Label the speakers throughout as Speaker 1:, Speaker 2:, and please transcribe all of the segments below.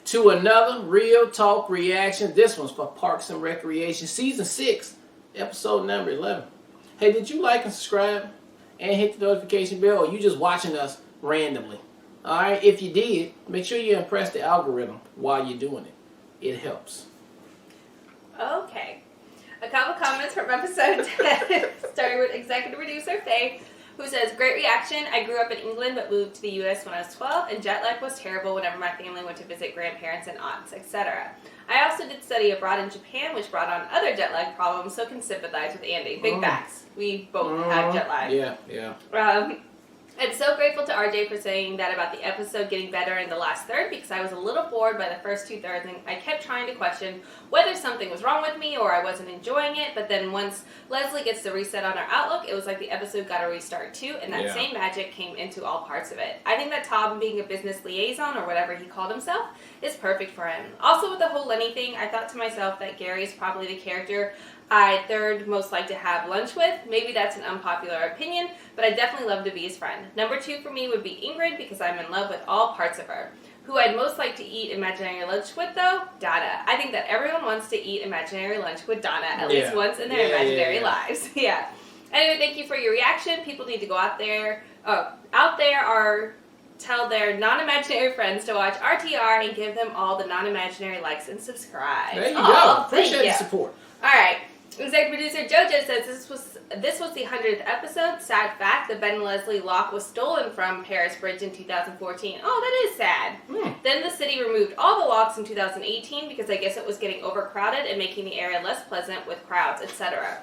Speaker 1: to another Real Talk reaction. This one's for Parks and Recreation, Season 6, Episode number 11. Hey, did you like and subscribe and hit the notification bell, or you just watching us randomly? Alright, if you did, make sure you impress the algorithm while you're doing it. It helps.
Speaker 2: Okay. A couple comments from episode 10, starting with executive producer Faye, who says, great reaction. I grew up in England but moved to the U.S. when I was 12, and jet lag was terrible whenever my family went to visit grandparents and aunts, etc. I also did study abroad in Japan, which brought on other jet lag problems, so can sympathize with Andy. Big facts. We both had jet lag.
Speaker 1: Yeah.
Speaker 2: I'm so grateful to RJ for saying that about the episode getting better in the last third, because I was a little bored by the first 2/3 and I kept trying to question whether something was wrong with me or I wasn't enjoying it. But then once Leslie gets the reset on her outlook, it was like the episode got a restart too, and that same magic came into all parts of it. I think that Tom being a business liaison, or whatever he called himself, is perfect for him. Also with the whole Lenny thing, I thought to myself that Gary is probably the character I'd third most like to have lunch with. Maybe that's an unpopular opinion, but I'd definitely love to be his friend. Number 2 for me would be Ingrid, because I'm in love with all parts of her. Who I'd most like to eat imaginary lunch with, though? Donna. I think that everyone wants to eat imaginary lunch with Donna at least once in their imaginary lives. Anyway, thank you for your reaction. People need to go out there or tell their non-imaginary friends to watch RTR and give them all the non-imaginary likes and subscribe.
Speaker 1: There you go. Appreciate the support.
Speaker 2: All right. Executive producer JoJo says this was the 100th episode. Sad fact, the Ben and Leslie lock was stolen from Paris Bridge in 2014. Oh, that is sad. Then the city removed all the locks in 2018 because I guess it was getting overcrowded and making the area less pleasant with crowds, etc.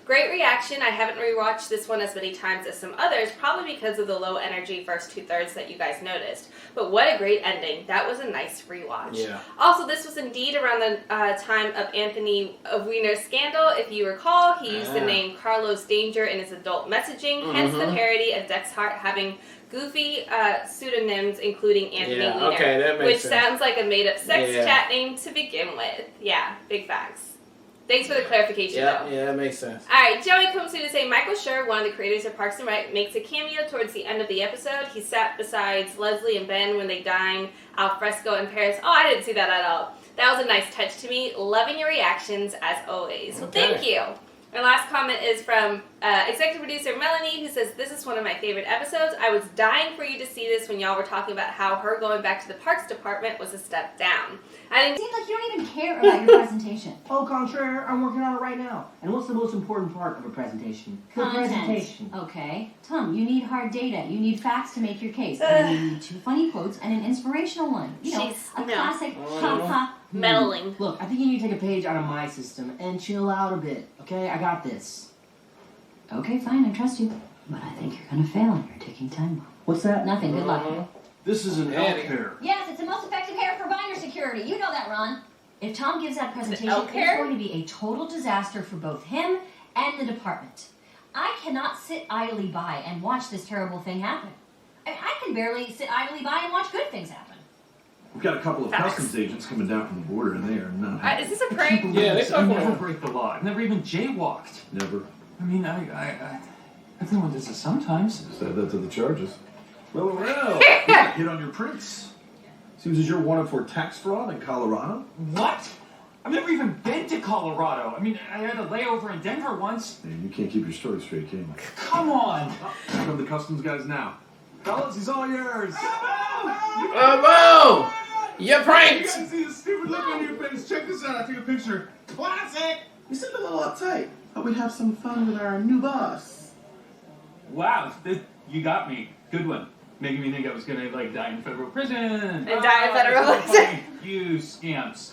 Speaker 2: Great reaction. I haven't rewatched this one as many times as some others, probably because of the low energy first 2/3 that you guys noticed. But what a great ending. That was a nice rewatch. Also, this was indeed around the time of Anthony Weiner's scandal. If you recall, he used the name Carlos Danger in his adult messaging, hence the parody of Dex Hart having goofy pseudonyms, including Anthony Weiner, which sounds like a made-up sex chat name to begin with. Yeah, big facts. Thanks for the clarification, though.
Speaker 1: Yeah, that makes sense.
Speaker 2: Alright, Joey comes through to say Michael Schur, one of the creators of Parks and Rec, makes a cameo towards the end of the episode. He sat beside Leslie and Ben when they dine al fresco in Paris. Oh, I didn't see that at all. That was a nice touch to me. Loving your reactions, as always. Well, thank you. My last comment is from executive producer Melanie, who says, this is one of my favorite episodes. I was dying for you to see this when y'all were talking about how her going back to the parks department was a step down.
Speaker 3: It seems like you don't even care about your presentation.
Speaker 4: Au contraire, I'm working on it right now. And what's the most important part of a presentation? The presentation.
Speaker 3: Okay. Tom, you need hard data. You need facts to make your case. And you need 2 funny quotes and an inspirational one. You know, classic ha-ha.
Speaker 2: Meddling.
Speaker 4: Look, I think you need to take a page out of my system and chill out a bit, okay? I got this.
Speaker 3: Okay, fine, I trust you. But I think you're gonna fail and you're taking time bomb.
Speaker 4: What's that?
Speaker 3: Nothing, good luck.
Speaker 5: This is an elk hair.
Speaker 3: Yes, it's the most effective hair for binder security. You know that, Ron. If Tom gives that presentation, it's going to be a total disaster for both him and the department. I cannot sit idly by and watch this terrible thing happen. I can barely sit idly by and watch good things happen.
Speaker 5: We've got a couple of customs agents coming down from the border, and they are not.
Speaker 2: Is this a prank?
Speaker 1: Yeah,
Speaker 6: I never break the law. I've never even jaywalked.
Speaker 5: Never.
Speaker 6: I mean, everyone does it sometimes.
Speaker 5: Just add that to the charges. Well, yeah, hit on your prints. Seems as you're wanted for tax fraud in Colorado.
Speaker 6: What? I've never even been to Colorado. I mean, I had a layover in Denver once.
Speaker 5: Hey, you can't keep your story straight, can you?
Speaker 6: Come on.
Speaker 5: Here come the customs guys now. Fellas, he's all yours.
Speaker 1: Whoa! You're pranked!
Speaker 5: You guys see the stupid look on your face. Check this out. I took a picture. Classic!
Speaker 7: You seem a little uptight. Thought we'd have some fun with our new boss.
Speaker 6: Wow, you got me. Good one. Making me think I was gonna die in federal prison.
Speaker 2: And die in federal prison.
Speaker 6: You scamps.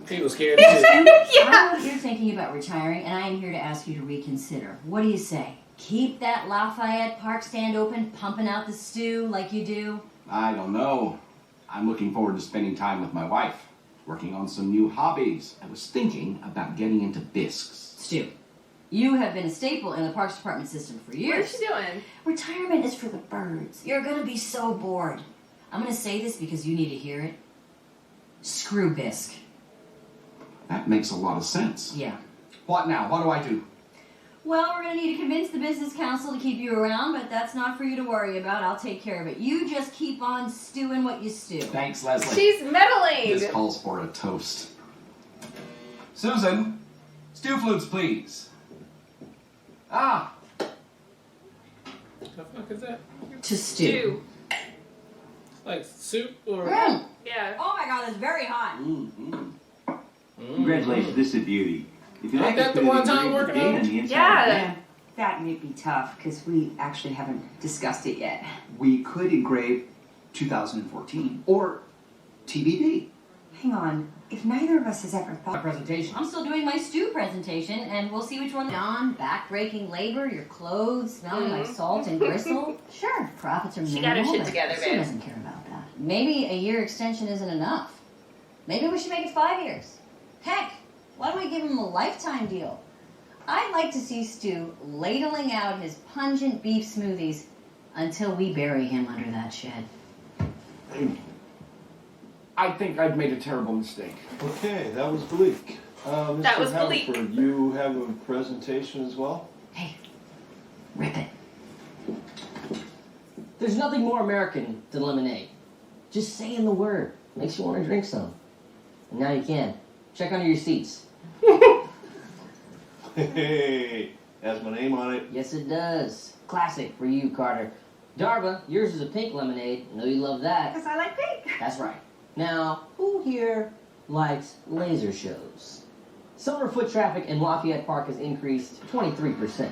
Speaker 1: He was scared too.
Speaker 3: I know you're thinking about retiring, and I am here to ask you to reconsider. What do you say? Keep that Lafayette Park stand open, pumping out the stew like you do?
Speaker 8: I don't know. I'm looking forward to spending time with my wife, working on some new hobbies. I was thinking about getting into bisques.
Speaker 3: Stu, you have been a staple in the Parks Department system for years.
Speaker 2: What is she doing?
Speaker 3: Retirement is for the birds. You're going to be so bored. I'm going to say this because you need to hear it. Screw bisque.
Speaker 8: That makes a lot of sense.
Speaker 3: Yeah.
Speaker 8: What now? What do I do?
Speaker 3: Well, we're going to need to convince the business council to keep you around, but that's not for you to worry about. I'll take care of it. You just keep on stewing what you stew.
Speaker 8: Thanks, Leslie.
Speaker 2: She's meddling.
Speaker 8: This calls for a toast. Susan, stew flutes, please. Ah,
Speaker 1: The fuck is that?
Speaker 3: To stew.
Speaker 1: Like soup or?
Speaker 2: Yeah.
Speaker 3: Oh my god, it's very hot.
Speaker 9: Congratulations, this is a beauty. If you
Speaker 1: Ain't
Speaker 9: like
Speaker 1: that
Speaker 9: it,
Speaker 1: the
Speaker 9: put
Speaker 1: one
Speaker 9: an
Speaker 1: time
Speaker 9: engraved
Speaker 1: working
Speaker 9: date
Speaker 1: on?
Speaker 9: on the inside.
Speaker 2: Yeah.
Speaker 10: That may be tough because we actually haven't discussed it yet.
Speaker 9: We could engrave 2014 or TBD.
Speaker 10: Hang on. If neither of us has ever thought.
Speaker 4: Presentation.
Speaker 3: I'm still doing my stew presentation, and we'll see which one. John, back-breaking labor, your clothes smelling like salt and gristle. Sure, profits are
Speaker 2: She
Speaker 3: minimal,
Speaker 2: got her shit
Speaker 3: but
Speaker 2: together,
Speaker 3: Sue
Speaker 2: babe.
Speaker 3: doesn't care about that. Maybe a year extension isn't enough. Maybe we should make it 5 years. Heck, why don't we give him a lifetime deal? I'd like to see Stu ladling out his pungent beef smoothies until we bury him under that shed.
Speaker 8: I think I've made a terrible mistake.
Speaker 11: Okay, that was bleak. Mr.
Speaker 2: That was bleak.
Speaker 11: Haverford, you have a presentation as well?
Speaker 3: Hey, rip it.
Speaker 4: There's nothing more American than lemonade. Just saying the word makes you want to drink some. And now you can. Check under your seats.
Speaker 11: Hey, has my name on it.
Speaker 4: Yes, it does. Classic for you, Carter. Darva, yours is a pink lemonade. I know you love that.
Speaker 10: Because I like pink.
Speaker 4: That's right. Now, who here likes laser shows? Summer foot traffic in Lafayette Park has increased 23%.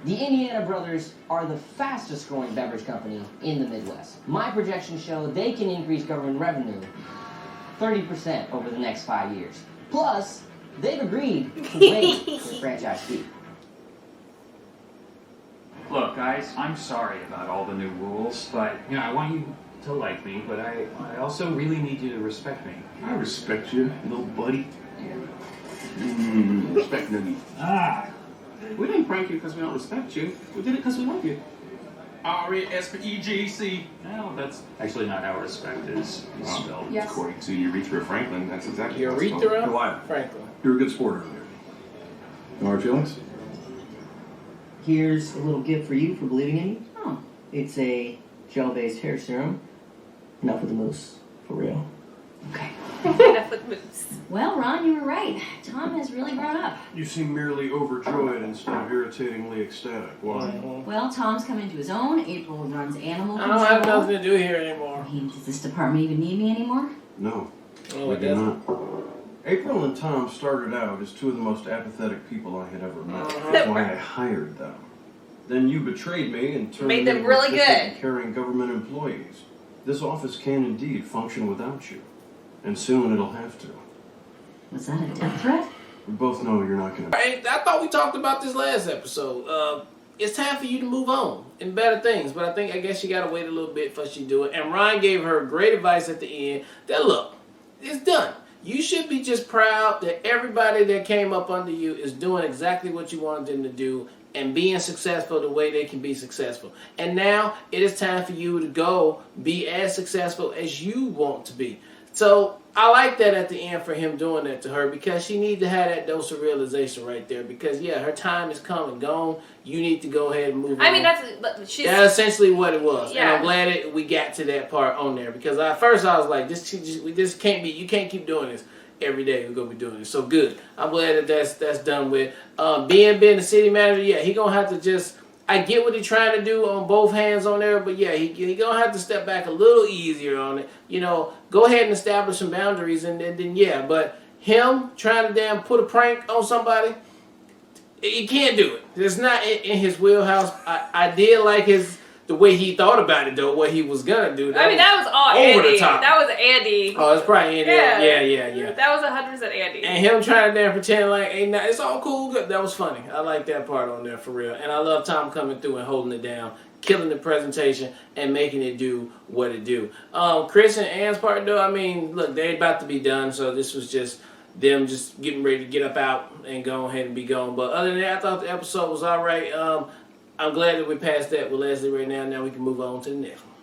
Speaker 4: The Indiana Brothers are the fastest growing beverage company in the Midwest. My projections show they can increase government revenue 30% over the next 5 years. Plus, they've agreed to waive their franchise fee.
Speaker 6: Look, guys, I'm sorry about all the new rules, but, I want you to like me, but I also really need you to respect me.
Speaker 5: I respect you, little buddy.
Speaker 8: Respect Noogie.
Speaker 12: We didn't prank you because we don't respect you. We did it because we love you.
Speaker 6: R-E-S-P-E-G-C. Well, that's actually not how respect is spelled.
Speaker 10: Yes.
Speaker 8: According to Urethra Franklin, that's exactly how it's spelled.
Speaker 1: Urethra Franklin.
Speaker 5: You're a good sport earlier. No hard feelings?
Speaker 4: Here's a little gift for you for believing in me.
Speaker 3: Oh.
Speaker 4: It's a gel-based hair serum. Enough with the mousse, for real.
Speaker 3: Okay.
Speaker 2: Enough with moves.
Speaker 3: Well, Ron, you were right. Tom has really grown up.
Speaker 11: You seem merely overjoyed instead of irritatingly ecstatic. Why?
Speaker 3: Well, Tom's come into his own. April runs animal
Speaker 1: I
Speaker 3: control.
Speaker 1: don't have nothing to do here anymore.
Speaker 3: Does this department even need me anymore?
Speaker 11: No,
Speaker 1: Oh,
Speaker 11: we
Speaker 1: it
Speaker 11: do
Speaker 1: doesn't.
Speaker 11: not. April and Tom started out as two of the most apathetic people I had ever met. That's why I hired them. Then you betrayed me and turned
Speaker 2: Made them
Speaker 11: into
Speaker 2: really
Speaker 11: efficient
Speaker 2: good.
Speaker 11: and caring government employees. This office can indeed function without you. And soon it'll have to.
Speaker 3: Was that a death threat?
Speaker 11: We both know you're not gonna...
Speaker 1: Hey, I thought we talked about this last episode. It's time for you to move on in better things, but I guess you gotta wait a little bit before she do it. And Ryan gave her great advice at the end that, look, it's done. You should be just proud that everybody that came up under you is doing exactly what you wanted them to do and being successful the way they can be successful. And now it is time for you to go be as successful as you want to be. So I like that at the end for him doing that to her, because she needs to have that dose of realization right there. Because yeah, her time is come and gone. You need to go ahead and move on.
Speaker 2: I mean, that's
Speaker 1: essentially what it was.
Speaker 2: Yeah.
Speaker 1: And I'm glad we got to that part on there, because at first I was like, this can't be. You can't keep doing this every day. We're gonna be doing this. So good. I'm glad that that's done with. Being the city manager, yeah, he gonna have to just. I get what he's trying to do on both hands on there, but yeah, he gonna have to step back a little easier on it. Go ahead and establish some boundaries, and then yeah. But him trying to damn put a prank on somebody, he can't do it. It's not in his wheelhouse. I did like the way he thought about it though, what he was gonna do.
Speaker 2: That was all
Speaker 1: over
Speaker 2: Andy.
Speaker 1: the top.
Speaker 2: That was Andy.
Speaker 1: Oh, it's probably Andy. Yeah.
Speaker 2: That was 100% Andy.
Speaker 1: And him trying to damn pretend like, hey, nah, it's all cool. Good. That was funny. I like that part on there for real. And I love Tom coming through and holding it down, killing the presentation, and making it do what it do. Chris and Ann's part though, I mean, look, they about to be done, so this was just them just getting ready to get up out and go ahead and be gone. But other than that, I thought the episode was all right. I'm glad that we passed that with Leslie right now. Now we can move on to the next one.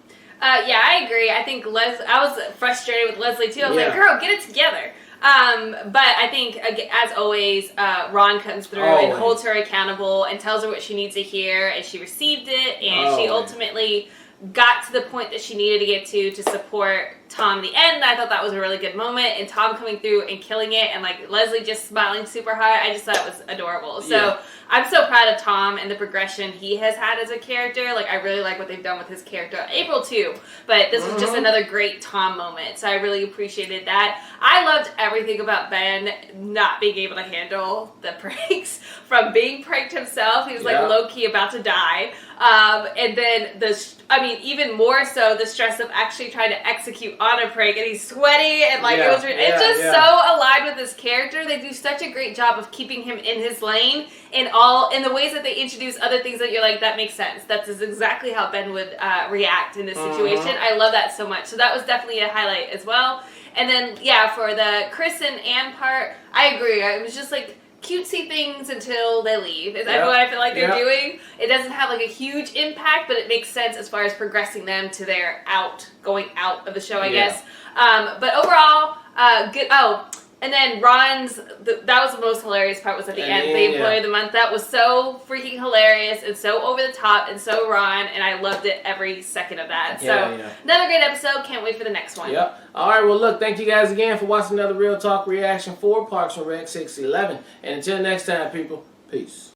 Speaker 2: Yeah, I agree. I think I was frustrated with Leslie too. I was like, girl, get it together. But I think, as always, Ron comes through and holds her accountable and tells her what she needs to hear, and she received it, and she ultimately got to the point that she needed to get to support Tom in the end. I thought that was a really good moment, and Tom coming through and killing it, and like Leslie just smiling super hard. I just thought it was adorable. So I'm so proud of Tom and the progression he has had as a character. Like, I really like what they've done with his character. April too, but this was just another great Tom moment. So I really appreciated that. I loved everything about Ben not being able to handle the pranks, from being pranked himself. He was like low-key about to die. And then even more so the stress of actually trying to execute on a prank, and he's sweaty and like it's just so aligned with his character. They do such a great job of keeping him in his lane in the ways that they introduce other things that you're like, that makes sense. That's exactly how Ben would react in this situation. I love that so much. So that was definitely a highlight as well. And then for the Chris and Ann part, I agree. It was just like cutesy things until they leave. Is that what I feel like they're doing? It doesn't have like a huge impact, but it makes sense as far as progressing them to their going out of the show, I guess. But overall, good. Oh, and then Ron's, that was the most hilarious part, was at the end, the Employee of the Month. That was so freaking hilarious and so over the top and so Ron, and I loved it every second of that. Another great episode. Can't wait for the next one.
Speaker 1: All right, well, look, thank you guys again for watching another Real Talk reaction for Parks and Rec 611. And until next time, people, peace.